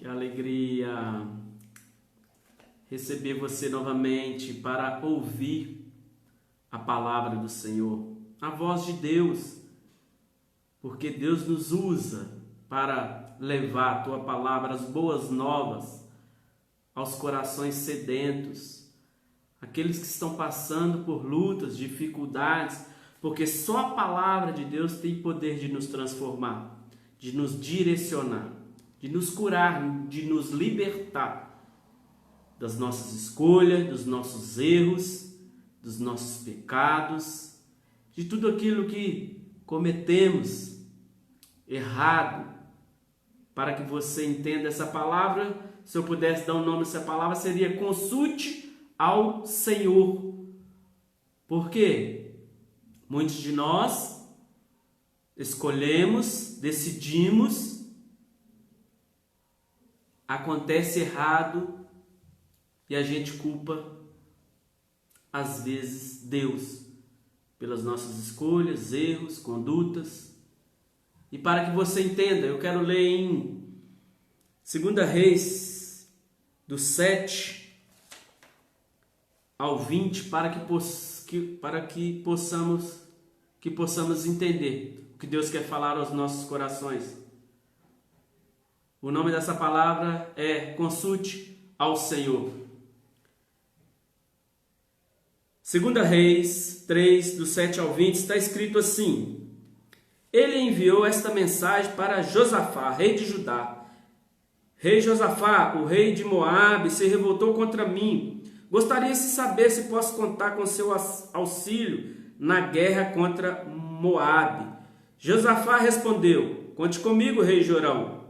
Que alegria receber você novamente para ouvir a palavra do Senhor, a voz de Deus, porque Deus nos usa para levar a tua palavra, as boas novas, aos corações sedentos, aqueles que estão passando por lutas, dificuldades, porque só a palavra de Deus tem poder de nos transformar, de nos direcionar, de nos curar, de nos libertar das nossas escolhas, dos nossos erros, dos nossos pecados, de tudo aquilo que cometemos errado. Para que você entenda essa palavra, se eu pudesse dar um nome a essa palavra, seria consulte ao Senhor. Por quê? Muitos de nós escolhemos, decidimos, acontece errado e a gente culpa, às vezes, Deus pelas nossas escolhas, erros, condutas. E para que você entenda, eu quero ler em 2 Reis, do 7 ao 20, para que possamos entender o que Deus quer falar aos nossos corações. O nome dessa palavra é consulte ao Senhor. 2 Reis 3, do 7 ao 20, está escrito assim: Ele enviou esta mensagem para Josafá, rei de Judá. Rei Josafá, o rei de Moabe, se revoltou contra mim. Gostaria de saber se posso contar com seu auxílio na guerra contra Moabe. Josafá respondeu: Conte comigo, rei Jorão.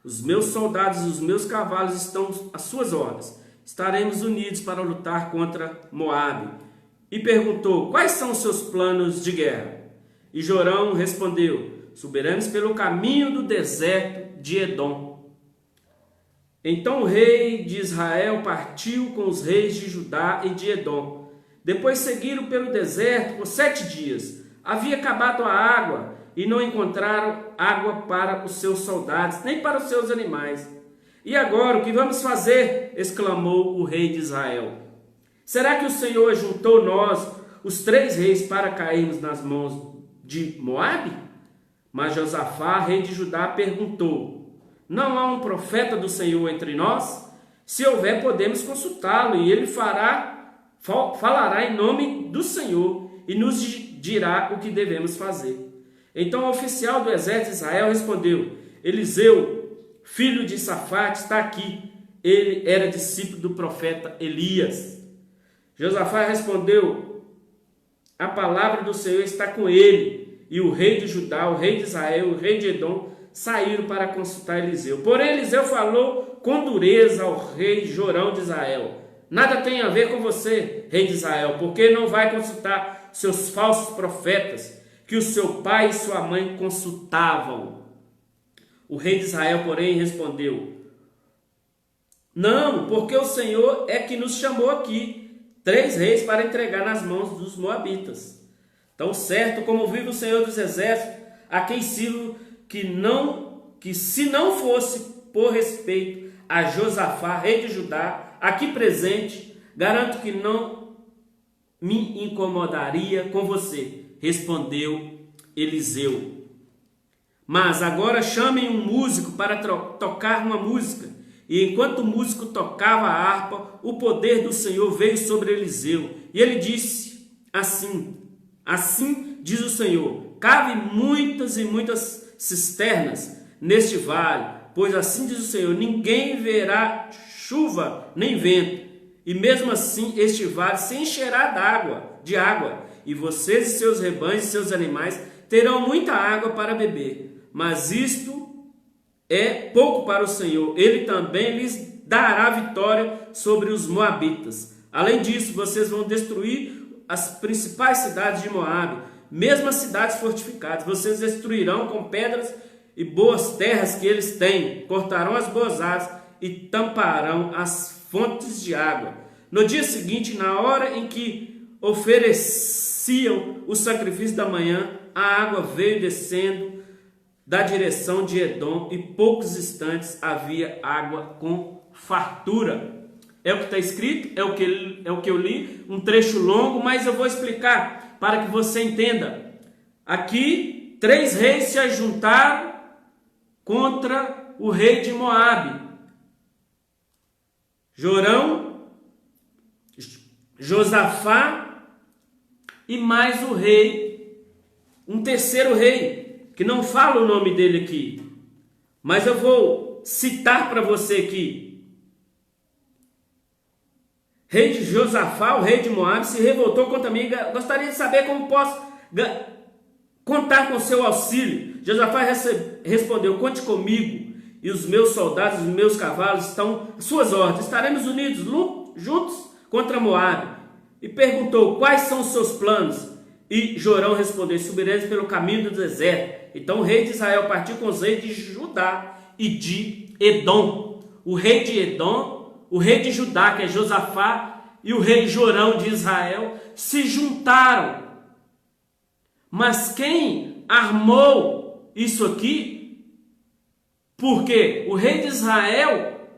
Os meus soldados e os meus cavalos estão às suas ordens. Estaremos unidos para lutar contra Moabe. E perguntou: Quais são os seus planos de guerra? E Jorão respondeu: Subiremos pelo caminho do deserto de Edom. Então o rei de Israel partiu com os reis de Judá e de Edom. Depois seguiram pelo deserto por 7 dias. Havia acabado a água e não encontraram água para os seus soldados, nem para os seus animais. E agora, o que vamos fazer? Exclamou o rei de Israel. Será que o Senhor juntou nós, os 3 reis, para cairmos nas mãos de Moabe? Mas Josafá, rei de Judá, perguntou: Não há um profeta do Senhor entre nós? Se houver, podemos consultá-lo, e ele falará em nome do Senhor e nos dirá o que devemos fazer. Então o oficial do exército de Israel respondeu: Eliseu, filho de Safate, está aqui. Ele era discípulo do profeta Elias. Josafá respondeu: A palavra do Senhor está com ele. E o rei de Judá, o rei de Israel, o rei de Edom saíram para consultar Eliseu. Porém Eliseu falou com dureza ao rei Jorão de Israel: Nada tem a ver com você, rei de Israel, porque não vai consultar seus falsos profetas, que o seu pai e sua mãe consultavam. O rei de Israel, porém, respondeu: Não, porque o Senhor é que nos chamou aqui, 3 reis, para entregar nas mãos dos moabitas. Tão certo como vive o Senhor dos exércitos, a quem sirvo, que se não fosse por respeito a Josafá, rei de Judá, aqui presente, garanto que não me incomodaria com você, respondeu Eliseu. Mas agora chamem um músico para tocar uma música. E enquanto o músico tocava a harpa, o poder do Senhor veio sobre Eliseu. E ele disse assim diz o Senhor: Cave muitas e muitas cisternas neste vale, pois assim diz o Senhor: ninguém verá chuva nem vento, e mesmo assim este vale se encherá de água, e vocês e seus rebanhos e seus animais terão muita água para beber. Mas isto é pouco para o Senhor, ele também lhes dará vitória sobre os moabitas. Além disso, vocês vão destruir as principais cidades de Moabe, mesmo as cidades fortificadas. Vocês destruirão com pedras e boas terras que eles têm, cortarão as boas árvores e tamparão as fontes de água. No dia seguinte, na hora em que ofereciam o sacrifício da manhã, a água veio descendo da direção de Edom, e poucos instantes havia água com fartura. É o que está escrito, é o que eu li, um trecho longo, mas eu vou explicar para que você entenda. Aqui, 3 reis se ajuntaram contra o rei de Moabe. Jorão, Josafá e mais o rei, um terceiro rei, que não fala o nome dele aqui, mas eu vou citar para você aqui. Rei de Josafá, o rei de Moabe, se revoltou contra mim. Gostaria de saber como posso contar com seu auxílio. Josafá respondeu: conte comigo, e os meus soldados, os meus cavalos estão às suas ordens. Estaremos unidos juntos contra Moabe. E perguntou: quais são os seus planos? E Jorão respondeu: subiremos pelo caminho do deserto. Então o rei de Israel partiu com os reis de Judá e de Edom. O rei de Edom, o rei de Judá, que é Josafá, e o rei Jorão de Israel se juntaram. Mas quem armou isso aqui? Porque o rei de Israel,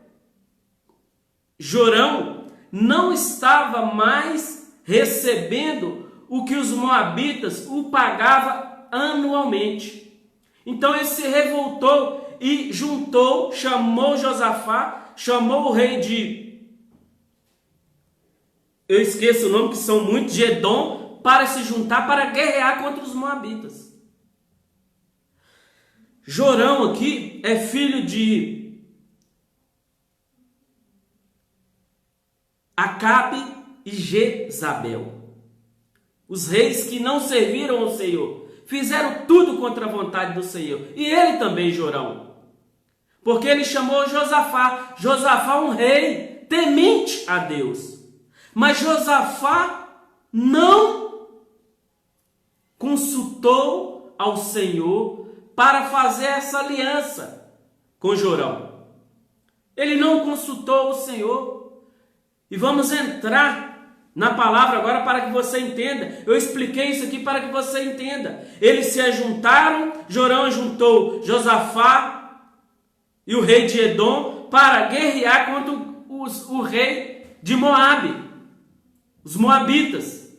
Jorão, não estava mais recebendo o que os moabitas o pagavam anualmente. Então ele se revoltou e juntou, chamou Josafá, chamou o rei eu esqueço o nome, que são muitos, de Edom, para se juntar, para guerrear contra os moabitas. Jorão aqui é filho de Acabe e Jezabel. Os reis que não serviram ao Senhor, fizeram tudo contra a vontade do Senhor. E ele também, Jorão. Porque ele chamou Josafá. Josafá, um rei temente a Deus. Mas Josafá não consultou ao Senhor para fazer essa aliança com Jorão. Ele não consultou o Senhor. E vamos entrar na palavra agora para que você entenda. Eu expliquei isso aqui para que você entenda. Eles se ajuntaram, Jorão juntou Josafá e o rei de Edom para guerrear contra o rei de Moabe, os moabitas,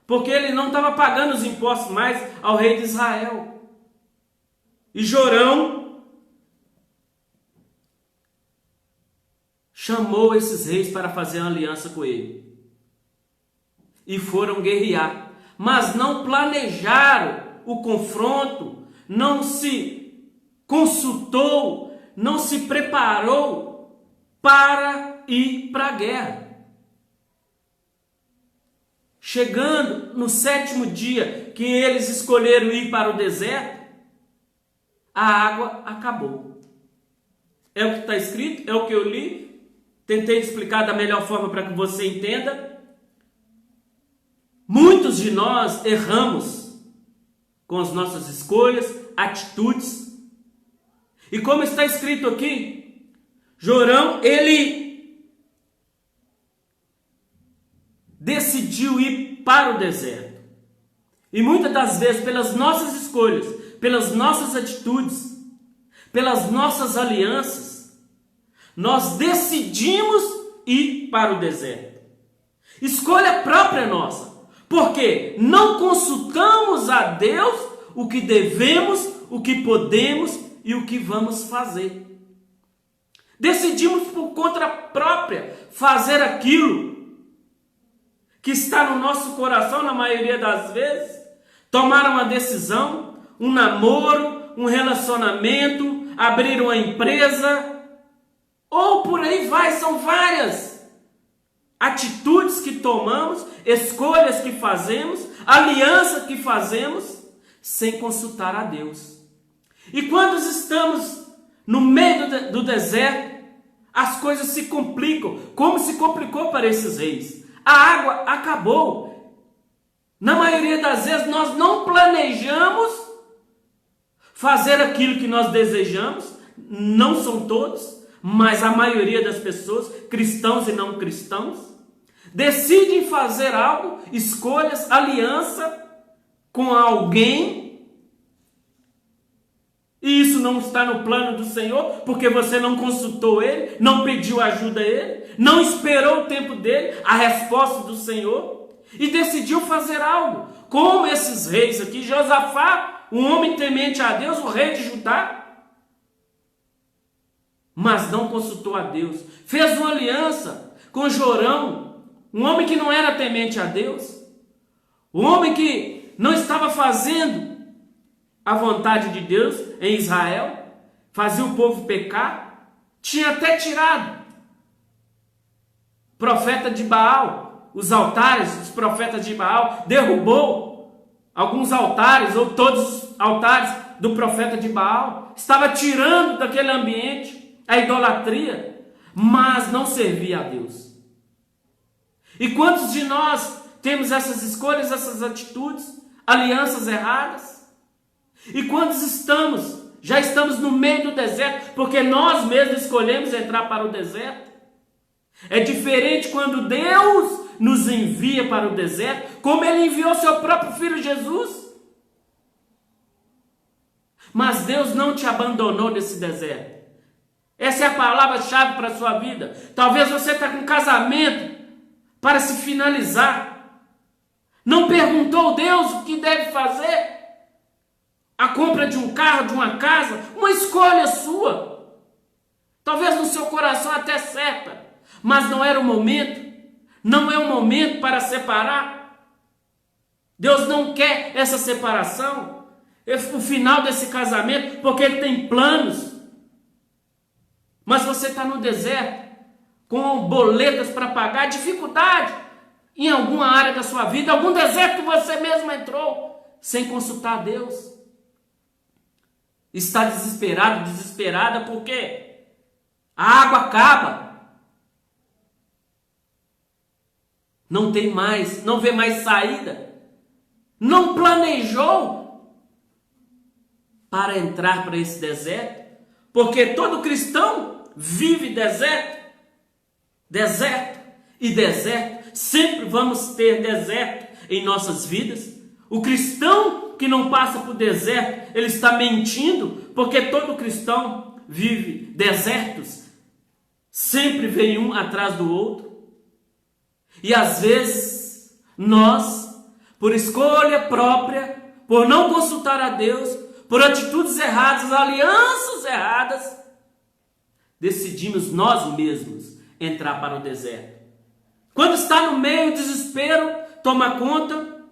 porque ele não estava pagando os impostos mais ao rei de Israel. E Jorão chamou esses reis para fazer uma aliança com ele. E foram guerrear. Mas não planejaram o confronto, não se consultou, não se preparou para ir para a guerra. Chegando no 7º dia que eles escolheram ir para o deserto, a água acabou. É o que está escrito, é o que eu li. Tentei explicar da melhor forma para que você entenda. Muitos de nós erramos com as nossas escolhas, atitudes. E como está escrito aqui, Jorão, ele decidiu ir para o deserto. E muitas das vezes, pelas nossas escolhas, pelas nossas atitudes, pelas nossas alianças, nós decidimos ir para o deserto. Escolha própria nossa. Porque não consultamos a Deus o que devemos, o que podemos e o que vamos fazer. Decidimos por conta própria fazer aquilo que está no nosso coração na maioria das vezes. Tomar uma decisão, um namoro, um relacionamento, abrir uma empresa, ou por aí vai, são várias atitudes que tomamos, escolhas que fazemos, aliança que fazemos, sem consultar a Deus. E quando estamos no meio do deserto, as coisas se complicam, como se complicou para esses reis. A água acabou. Na maioria das vezes nós não planejamos fazer aquilo que nós desejamos, não são todos, mas a maioria das pessoas, cristãos e não cristãos, decidem fazer algo, escolhas, aliança com alguém E isso não está no plano do Senhor, porque você não consultou Ele, não pediu ajuda a Ele, não esperou o tempo dele, a resposta do Senhor, e decidiu fazer algo. Como esses reis aqui, Josafá, um homem temente a Deus, o rei de Judá, mas não consultou a Deus. Fez uma aliança com Jorão, um homem que não era temente a Deus, um homem que não estava fazendo a vontade de Deus em Israel, fazia o povo pecar, tinha até tirado profeta de Baal, os altares dos profetas de Baal, derrubou alguns altares ou todos os altares do profeta de Baal, estava tirando daquele ambiente a idolatria, mas não servia a Deus. E quantos de nós temos essas escolhas, essas atitudes, alianças erradas? E quantos já estamos no meio do deserto, porque nós mesmos escolhemos entrar para o deserto? É diferente quando Deus nos envia para o deserto, como Ele enviou seu próprio Filho Jesus. Mas Deus não te abandonou nesse deserto. Essa é a palavra-chave para a sua vida. Talvez você está com um casamento para se finalizar. Não perguntou a Deus o que deve fazer? A compra de um carro, de uma casa, uma escolha sua. Talvez no seu coração até certa, mas não era o momento. Não é o momento para separar. Deus não quer essa separação, o final desse casamento, porque Ele tem planos. Mas você está no deserto, com boletas para pagar, dificuldade em alguma área da sua vida, algum deserto que você mesmo entrou, sem consultar Deus. Está desesperado, desesperada, porque a água acaba. Não tem mais, não vê mais saída. Não planejou para entrar para esse deserto, porque todo cristão vive deserto. Deserto e deserto. Sempre vamos ter deserto em nossas vidas. O cristão que não passa por deserto, ele está mentindo, porque todo cristão vive desertos. Sempre vem um atrás do outro. E às vezes, nós, por escolha própria, por não consultar a Deus, por atitudes erradas, alianças erradas, decidimos nós mesmos entrar para o deserto. Quando está no meio, o desespero toma conta,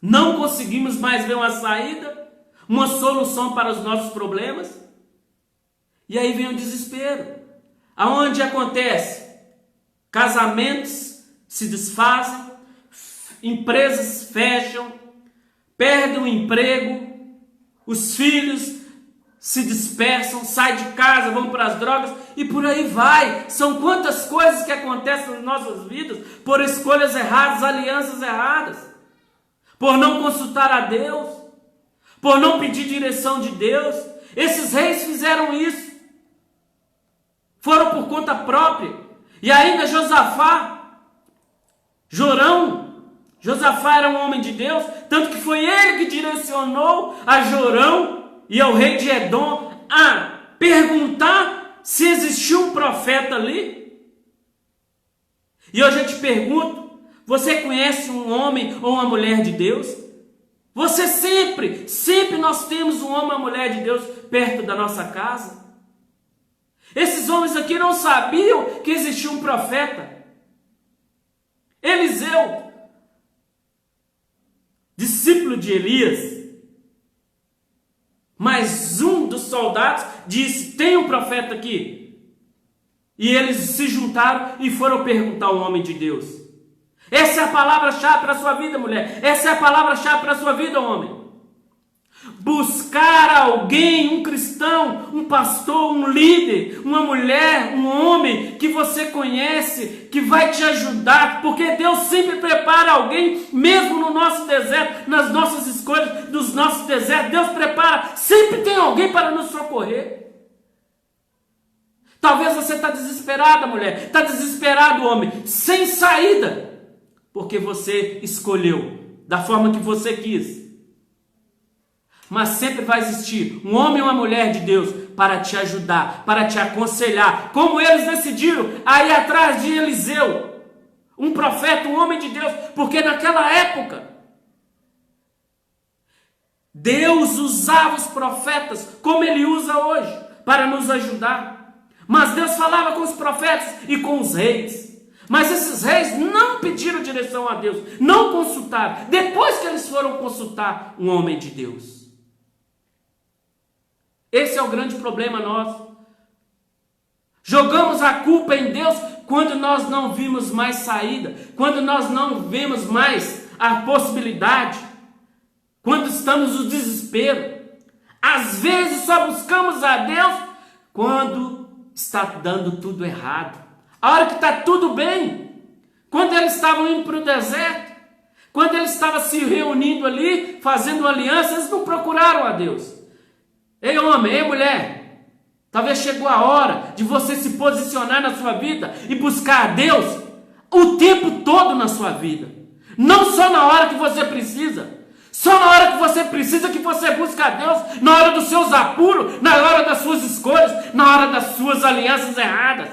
não conseguimos mais ver uma saída, uma solução para os nossos problemas, e aí vem o desespero. Aonde acontece? Casamentos se desfazem, empresas fecham, perdem o emprego, os filhos se dispersam, saem de casa, vão para as drogas e por aí vai. São quantas coisas que acontecem nas nossas vidas por escolhas erradas, alianças erradas, por não consultar a Deus, por não pedir direção de Deus. Esses reis fizeram isso, foram por conta própria. E ainda Josafá era um homem de Deus, tanto que foi ele que direcionou a Jorão e ao rei de Edom a perguntar se existia um profeta ali. E hoje eu te pergunto, você conhece um homem ou uma mulher de Deus? Você sempre nós temos um homem ou uma mulher de Deus perto da nossa casa. Esses homens aqui não sabiam que existia um profeta. Eliseu, discípulo de Elias, mas um dos soldados disse: tem um profeta aqui. E eles se juntaram e foram perguntar ao homem de Deus. Essa é a palavra-chave para a sua vida, mulher. Essa é a palavra-chave para a sua vida, homem. Buscar alguém, um cristão, um pastor, um líder, uma mulher, um homem que você conhece, que vai te ajudar, porque Deus sempre prepara alguém, mesmo no nosso deserto, nas nossas escolhas, nos nossos desertos, Deus prepara, sempre tem alguém para nos socorrer. Talvez você está desesperada, mulher, está desesperado, homem, sem saída, porque você escolheu da forma que você quis. Mas sempre vai existir um homem e uma mulher de Deus para te ajudar, para te aconselhar. Como eles decidiram aí atrás de Eliseu, um profeta, um homem de Deus, porque naquela época Deus usava os profetas como Ele usa hoje para nos ajudar. Mas Deus falava com os profetas e com os reis. Mas esses reis não pediram direção a Deus, não consultaram. Depois que eles foram consultar um homem de Deus. Esse é o grande problema nosso. Jogamos a culpa em Deus quando nós não vimos mais saída, quando nós não vemos mais a possibilidade, quando estamos no desespero. Às vezes só buscamos a Deus quando está dando tudo errado. A hora que está tudo bem, quando eles estavam indo para o deserto, quando eles estavam se reunindo ali, fazendo aliança, eles não procuraram a Deus. Ei homem, ei mulher, talvez chegou a hora de você se posicionar na sua vida e buscar a Deus o tempo todo na sua vida. Não só na hora que você precisa. Só na hora que você precisa que você busque a Deus, na hora dos seus apuros, na hora das suas escolhas, na hora das suas alianças erradas.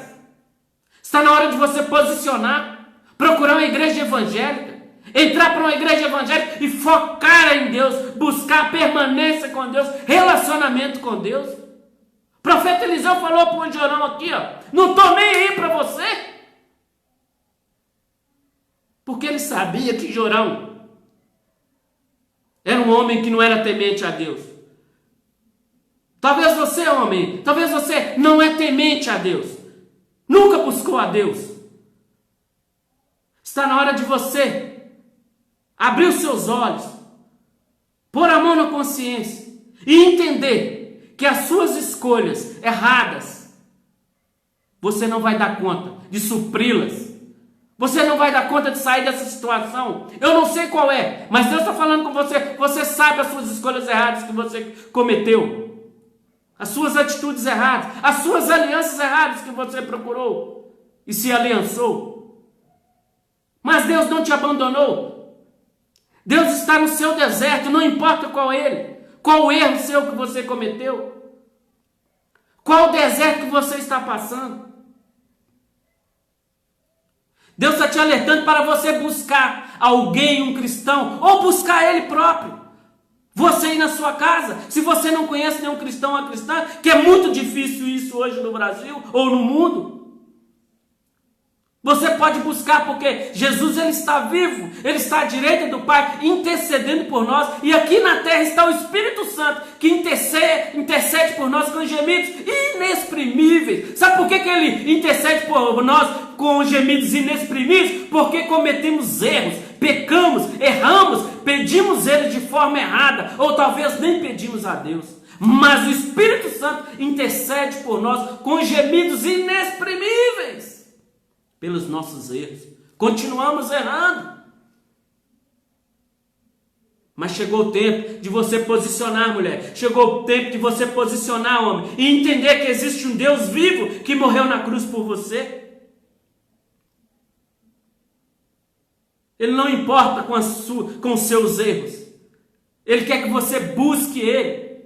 Está na hora de você posicionar, procurar uma igreja evangélica, entrar para uma igreja evangélica e focar em Deus, buscar permanência com Deus, relacionamento com Deus. O profeta Eliseu falou para o Jorão aqui, ó, não estou nem aí para você. Porque ele sabia que Jorão era um homem que não era temente a Deus. Talvez você, homem, talvez você não é temente a Deus. Nunca buscou a Deus. Está na hora de você abrir os seus olhos, pôr a mão na consciência e entender que as suas escolhas erradas, você não vai dar conta de supri-las. Você não vai dar conta de sair dessa situação. Eu não sei qual é, mas Deus está falando com você. Você sabe as suas escolhas erradas que você cometeu. As suas atitudes erradas. As suas alianças erradas que você procurou e se aliançou. Mas Deus não te abandonou. Deus está no seu deserto, não importa qual ele. Qual o erro seu que você cometeu. Qual o deserto que você está passando. Deus está te alertando para você buscar alguém, um cristão, ou buscar ele próprio. Você aí na sua casa, se você não conhece nenhum cristão ou uma cristã, que é muito difícil isso hoje no Brasil ou no mundo. Você pode buscar porque Jesus ele está vivo, ele está à direita do Pai, intercedendo por nós. E aqui na terra está o Espírito Santo, que intercede por nós com gemidos inexprimíveis. Sabe por que ele intercede por nós com gemidos inexprimíveis? Porque cometemos erros, pecamos, erramos, pedimos ele de forma errada, ou talvez nem pedimos a Deus. Mas o Espírito Santo intercede por nós com gemidos inexprimíveis pelos nossos erros. Continuamos errando. Mas chegou o tempo de você posicionar, mulher. Chegou o tempo de você posicionar, homem. E entender que existe um Deus vivo que morreu na cruz por você. Ele não importa com os seus erros. Ele quer que você busque Ele.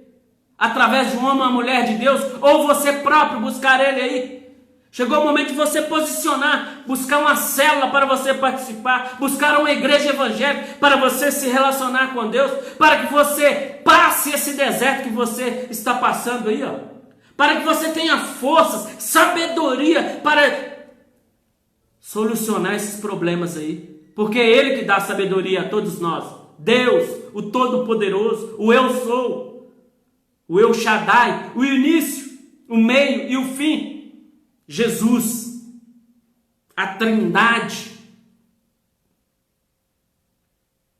Através de um homem ou uma mulher de Deus. Ou você próprio buscar Ele aí. Chegou o momento de você posicionar, buscar uma célula para você participar, buscar uma igreja evangélica para você se relacionar com Deus, para que você passe esse deserto que você está passando aí, ó. Para que você tenha forças, sabedoria para solucionar esses problemas aí. Porque é Ele que dá sabedoria a todos nós. Deus, o Todo-Poderoso, o Eu Sou, o El Shaddai, o início, o meio e o fim. Jesus, a Trindade.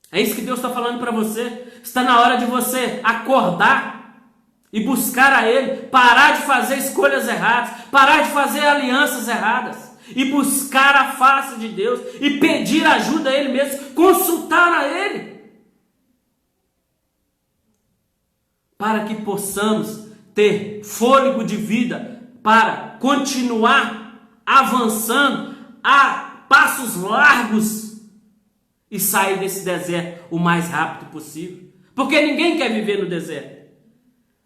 É isso que Deus está falando para você. Está na hora de você acordar e buscar a Ele, parar de fazer escolhas erradas, parar de fazer alianças erradas e buscar a face de Deus e pedir ajuda a Ele mesmo, consultar a Ele, para que possamos ter fôlego de vida para continuar avançando a passos largos e sair desse deserto o mais rápido possível. porque ninguém quer viver no deserto.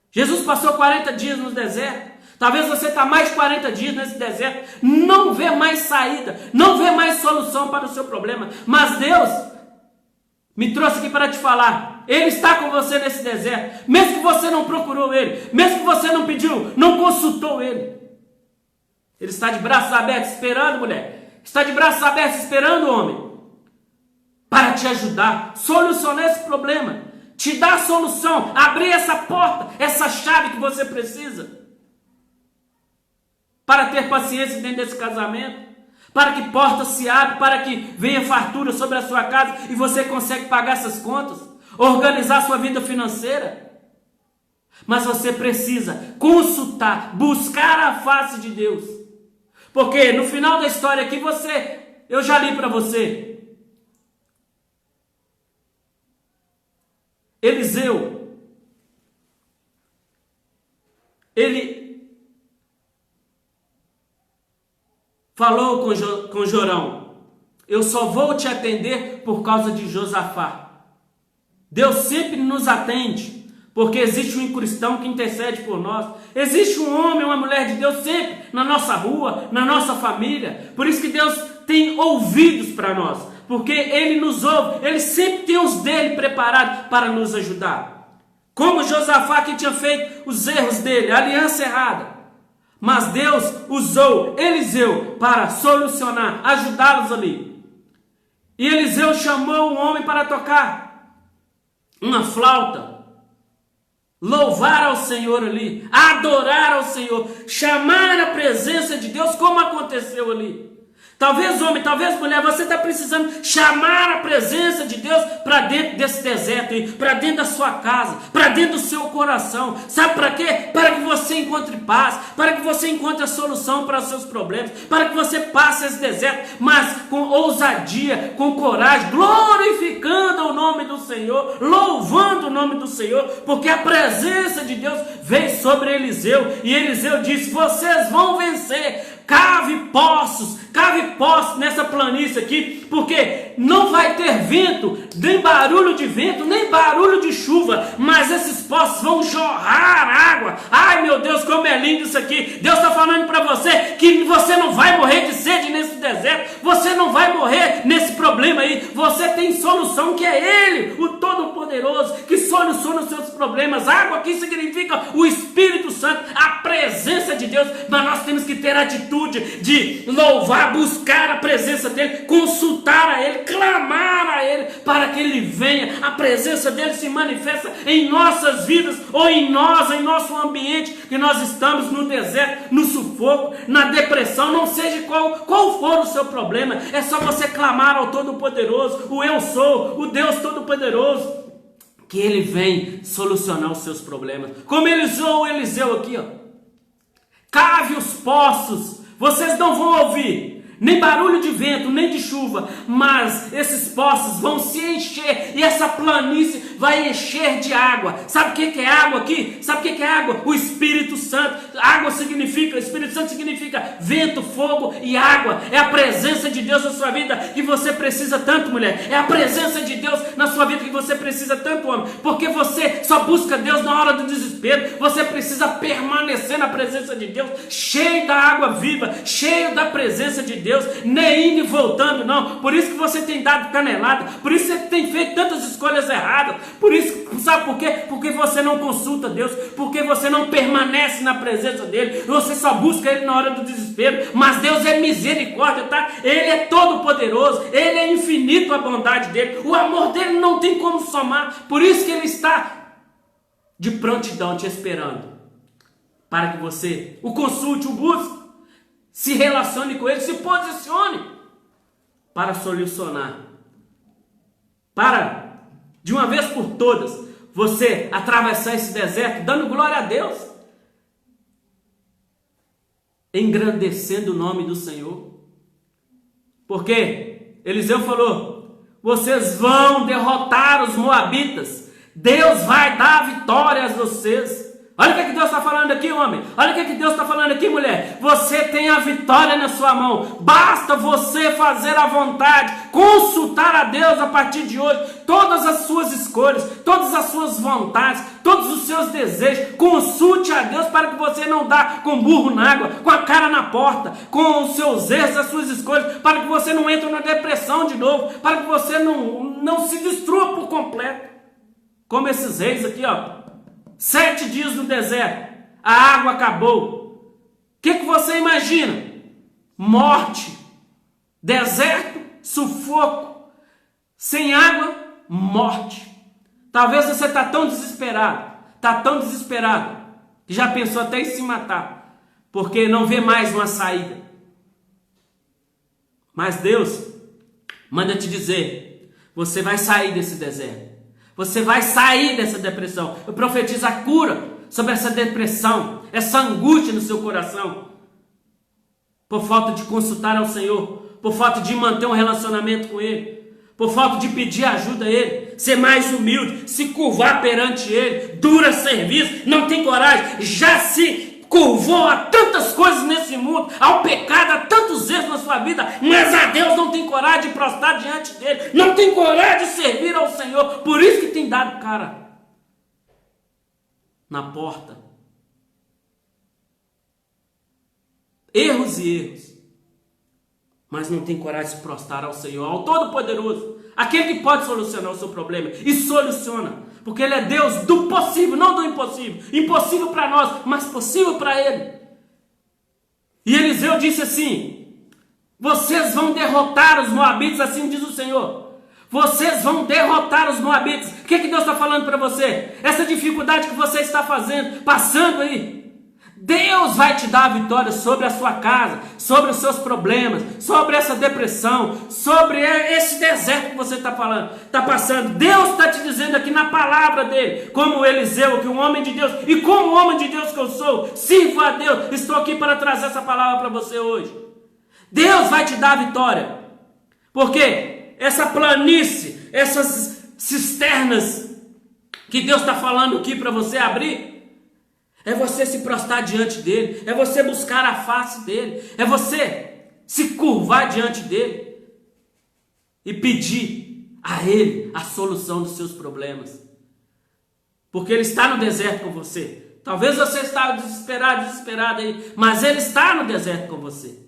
Jesus passou 40 dias no deserto. Talvez você está mais de 40 dias nesse deserto, não vê mais saída, não vê mais solução para o seu problema. Mas Deus me trouxe aqui para te falar, Ele está com você nesse deserto, mesmo que você não procurou Ele, mesmo que você não pediu, não consultou Ele. Ele está de braços abertos esperando, mulher, está de braços abertos esperando, homem, para te ajudar, solucionar esse problema, te dar a solução, abrir essa porta, essa chave que você precisa, para ter paciência dentro desse casamento, para que portas se abram, para que venha fartura sobre a sua casa e você consegue pagar essas contas, organizar sua vida financeira. Mas você precisa consultar, buscar a face de Deus. Porque no final da história aqui eu já li para você. Eliseu, ele falou com Jorão, eu só vou te atender por causa de Josafá. Deus sempre nos atende, porque existe um cristão que intercede por nós. Existe um homem, uma mulher de Deus sempre na nossa rua, na nossa família. Por isso que Deus tem ouvidos para nós, porque Ele nos ouve, Ele sempre tem os dele preparados para nos ajudar. Como Josafá que tinha feito os erros dele, a aliança errada. Mas Deus usou Eliseu para solucionar, ajudá-los ali. E Eliseu chamou um homem para tocar uma flauta, louvar ao Senhor ali, adorar ao Senhor, chamar a presença de Deus, como aconteceu ali. Talvez homem, talvez mulher, você está precisando chamar a presença de Deus para dentro desse deserto, para dentro da sua casa, para dentro do seu coração. Sabe para quê? Para que você encontre paz, para que você encontre a solução para os seus problemas, para que você passe esse deserto, mas com ousadia, com coragem, glorificando o nome do Senhor, louvando o nome do Senhor, porque a presença de Deus veio sobre Eliseu, e Eliseu disse, vocês vão vencer. Cave poços nessa planície aqui, porque não vai ter vento, nem barulho de vento, nem barulho de chuva, mas esses poços vão jorrar água. Ai meu Deus, como é lindo isso aqui. Deus está falando para você que você não vai morrer de sede nesse deserto, você não vai morrer nesse problema aí, você tem solução, que é Ele, o Todo-Poderoso, que soluciona os seus problemas. Água aqui significa o Espírito Santo, a presença de Deus, mas nós temos que ter atitude de louvar, buscar a presença dEle, consultar a Ele, clamar a Ele, para que Ele venha, a presença dEle se manifesta em nossas vidas, ou em nosso ambiente, que nós estamos no deserto, no sufoco, na depressão, não seja qual for o seu problema, é só você clamar ao Todo-Poderoso, o Eu Sou, o Deus Todo-Poderoso, que Ele vem solucionar os seus problemas, como Ele usou o Eliseu aqui, ó. Cave os poços, vocês não vão ouvir nem barulho de vento, nem de chuva, mas esses poços vão se encher, e essa planície vai encher de água. Sabe o que é água aqui? Sabe o que é água? O Espírito Santo. Espírito Santo significa vento, fogo e água. É a presença de Deus na sua vida que você precisa tanto, mulher. É a presença de Deus na sua vida que você precisa tanto, homem. Porque você só busca Deus na hora do desespero. Você precisa permanecer na presença de Deus, cheio da água viva, cheio da presença de Deus, nem indo e voltando, não. Por isso que você tem dado canelada, por isso que você tem feito tantas escolhas erradas, por isso, sabe por quê? Porque você não consulta Deus, porque você não permanece na presença dEle, você só busca Ele na hora do desespero. Mas Deus é misericórdia, tá? Ele é todo poderoso, Ele é infinito a bondade dEle, o amor dEle não tem como somar, por isso que Ele está de prontidão te esperando, para que você o consulte, o busque, se relacione com Ele, se posicione para solucionar, para, de uma vez por todas, você atravessar esse deserto, dando glória a Deus, engrandecendo o nome do Senhor. Porque Eliseu falou, vocês vão derrotar os moabitas, Deus vai dar vitória a vocês. Olha o que Deus está falando aqui, homem. Olha o que Deus está falando aqui, mulher. Você tem a vitória na sua mão. Basta você fazer a vontade, consultar a Deus a partir de hoje. Todas as suas escolhas, todas as suas vontades, todos os seus desejos. Consulte a Deus para que você não dá com burro na água, com a cara na porta, com os seus erros, as suas escolhas, para que você não entre na depressão de novo, para que você não se destrua por completo. Como esses reis aqui, ó. 7 dias no deserto, a água acabou. O que você imagina? Morte, deserto, sufoco, sem água, morte. Talvez você está tão desesperado, que já pensou até em se matar, porque não vê mais uma saída. Mas Deus manda te dizer, você vai sair desse deserto. Você vai sair dessa depressão. Eu profetizo a cura sobre essa depressão, essa angústia no seu coração, por falta de consultar ao Senhor, por falta de manter um relacionamento com Ele, por falta de pedir ajuda a Ele, ser mais humilde, se curvar perante Ele, dura serviço, não tem coragem, já se curvou a tantas coisas nesse mundo, ao pecado, a tantos erros na sua vida, mas a Deus não tem coragem de prostrar diante dele, não tem coragem de servir ao Senhor, por isso que tem dado cara na porta. Erros e erros, mas não tem coragem de se prostrar ao Senhor, ao Todo-Poderoso, aquele que pode solucionar o seu problema, e soluciona, porque Ele é Deus do possível, não do impossível. Impossível para nós, mas possível para Ele. E Eliseu disse assim, vocês vão derrotar os moabitas, assim diz o Senhor. Vocês vão derrotar os moabitas. O que Deus está falando para você? Essa dificuldade que você está passando aí, Deus vai te dar a vitória sobre a sua casa, sobre os seus problemas, sobre essa depressão, sobre esse deserto que você está passando. Deus está te dizendo aqui na palavra dele, como Eliseu, que um homem de Deus, e como homem de Deus que eu sou, sirvo a Deus, estou aqui para trazer essa palavra para você hoje. Deus vai te dar a vitória, porque essa planície, essas cisternas que Deus está falando aqui para você abrir, é você se prostrar diante dele, é você buscar a face dele, é você se curvar diante dele e pedir a ele a solução dos seus problemas, porque ele está no deserto com você. Talvez você está desesperado aí, mas ele está no deserto com você.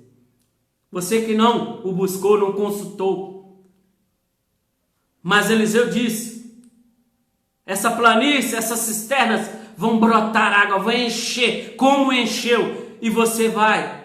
Você que não o buscou, não consultou. Mas Eliseu disse, essa planície, essas cisternas vão brotar água, vai encher, como encheu, e você vai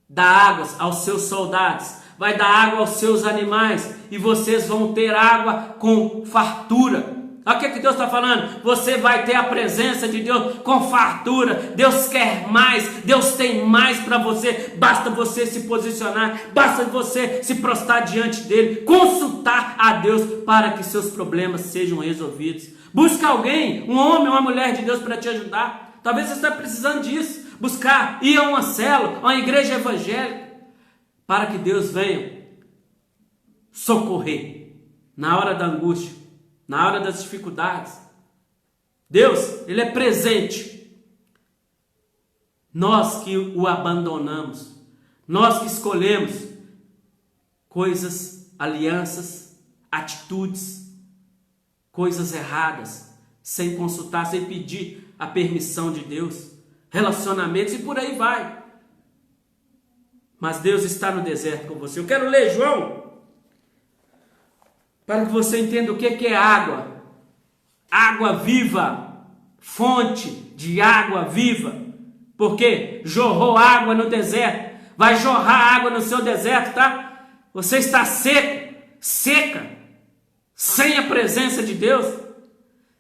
dar águas aos seus soldados, vai dar água aos seus animais, e vocês vão ter água com fartura. Olha o que Deus está falando, você vai ter a presença de Deus com fartura. Deus quer mais, Deus tem mais para você, basta você se posicionar, basta você se prostrar diante dele, consultar a Deus para que seus problemas sejam resolvidos. Busca alguém, um homem, uma mulher de Deus para te ajudar. Talvez você está precisando disso. Buscar, ir a uma célula, a uma igreja evangélica, para que Deus venha socorrer na hora da angústia, na hora das dificuldades. Deus, Ele é presente. Nós que o abandonamos, nós que escolhemos coisas, alianças, atitudes, coisas erradas, sem consultar, sem pedir a permissão de Deus, relacionamentos e por aí vai. Mas Deus está no deserto com você. Eu quero ler João, para que você entenda o que é água. Água viva, fonte de água viva. Porque jorrou água no deserto, vai jorrar água no seu deserto, tá? Você está seco, seca, sem a presença de Deus.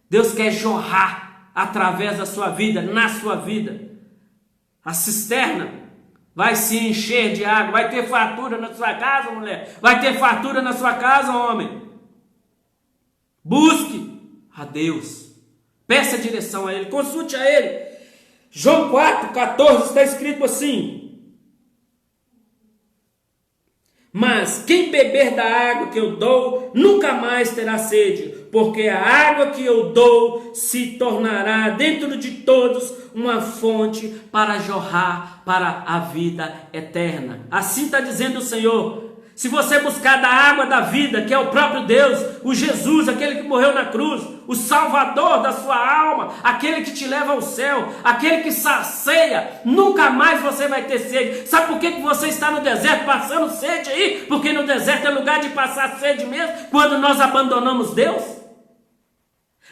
Deus quer jorrar através da sua vida, na sua vida. A cisterna vai se encher de água, vai ter fartura na sua casa, mulher, vai ter fartura na sua casa, homem. Busque a Deus, peça direção a Ele, consulte a Ele. João 4,14 está escrito assim: mas quem beber da água que eu dou, nunca mais terá sede, porque a água que eu dou se tornará dentro de todos uma fonte para jorrar para a vida eterna. Assim está dizendo o Senhor. Se você buscar da água da vida, que é o próprio Deus, o Jesus, aquele que morreu na cruz, o Salvador da sua alma, aquele que te leva ao céu, aquele que sacia, nunca mais você vai ter sede. Sabe por que você está no deserto passando sede aí? Porque no deserto é lugar de passar sede mesmo, quando nós abandonamos Deus.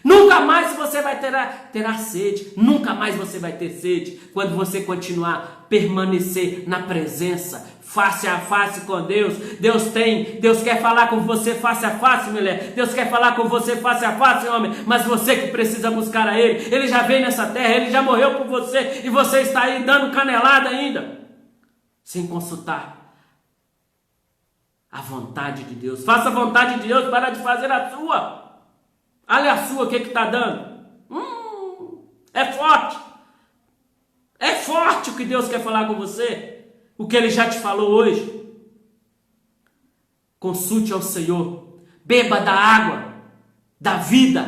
Nunca mais você vai terá sede, nunca mais você vai ter sede, quando você continuar, permanecer na presença, face a face com Deus. Deus quer falar com você face a face, mulher. Deus quer falar com você face a face, homem. Mas você que precisa buscar a Ele. Ele já veio nessa terra, Ele já morreu por você. E você está aí dando canelada ainda, sem consultar a vontade de Deus. Faça a vontade de Deus, para de fazer a sua. Olha a sua, o que está dando. É forte. É forte o que Deus quer falar com você. O que Ele já te falou hoje. Consulte ao Senhor. Beba da água da vida.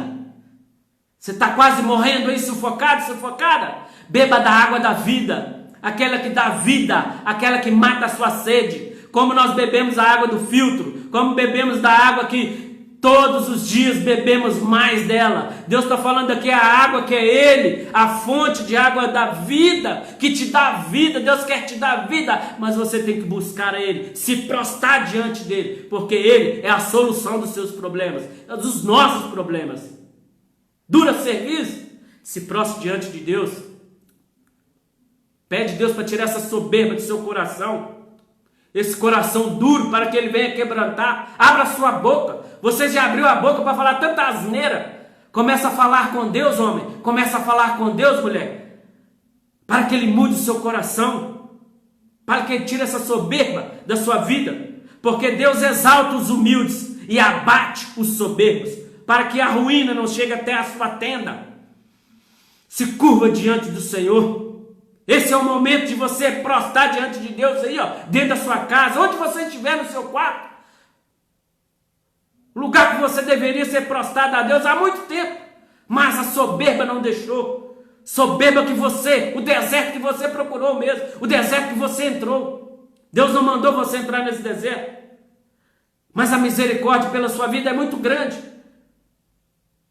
Você está quase morrendo aí, sufocado, sufocada? Beba da água da vida. Aquela que dá vida. Aquela que mata a sua sede. Como nós bebemos a água do filtro. Como bebemos da água que todos os dias bebemos mais dela. Deus está falando aqui a água que é Ele, a fonte de água da vida, que te dá vida. Deus quer te dar vida, mas você tem que buscar a Ele, se prostrar diante dEle, porque Ele é a solução dos seus problemas, dos nossos problemas. Dura serviço, se prostre diante de Deus. Pede a Deus para tirar essa soberba do seu coração, esse coração duro, para que Ele venha quebrantar. Abra sua boca. Você já abriu a boca para falar tanta asneira? Começa a falar com Deus, homem. Começa a falar com Deus, mulher. Para que Ele mude o seu coração. Para que Ele tire essa soberba da sua vida. Porque Deus exalta os humildes e abate os soberbos. Para que a ruína não chegue até a sua tenda. Se curva diante do Senhor. Esse é o momento de você prostrar diante de Deus aí, ó, dentro da sua casa, onde você estiver, no seu quarto. Lugar que você deveria ser prostrado a Deus há muito tempo, mas a soberba não deixou. Soberba que você, o deserto que você procurou mesmo, o deserto que você entrou. Deus não mandou você entrar nesse deserto, mas a misericórdia pela sua vida é muito grande.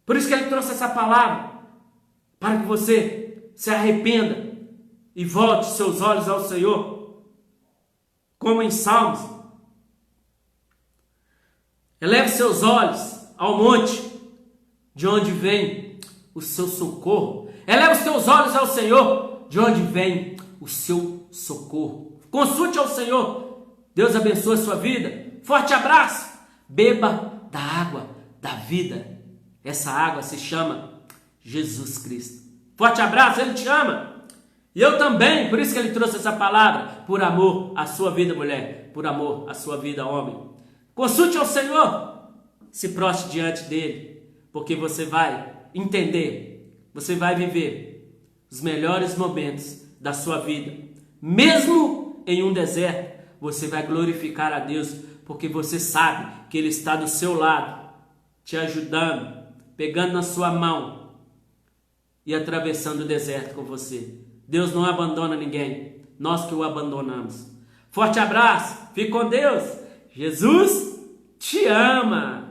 Por isso que Ele trouxe essa palavra, para que você se arrependa e volte seus olhos ao Senhor, como em Salmos. Eleve seus olhos ao monte, de onde vem o seu socorro. Eleve os seus olhos ao Senhor, de onde vem o seu socorro. Consulte ao Senhor. Deus abençoe a sua vida. Forte abraço. Beba da água da vida. Essa água se chama Jesus Cristo. Forte abraço, Ele te ama. E eu também, por isso que Ele trouxe essa palavra, por amor à sua vida, mulher, por amor à sua vida, homem. Consulte ao Senhor, se prostre diante dEle, porque você vai entender, você vai viver os melhores momentos da sua vida. Mesmo em um deserto, você vai glorificar a Deus, porque você sabe que Ele está do seu lado, te ajudando, pegando na sua mão e atravessando o deserto com você. Deus não abandona ninguém, nós que o abandonamos. Forte abraço, fique com Deus. Jesus te ama.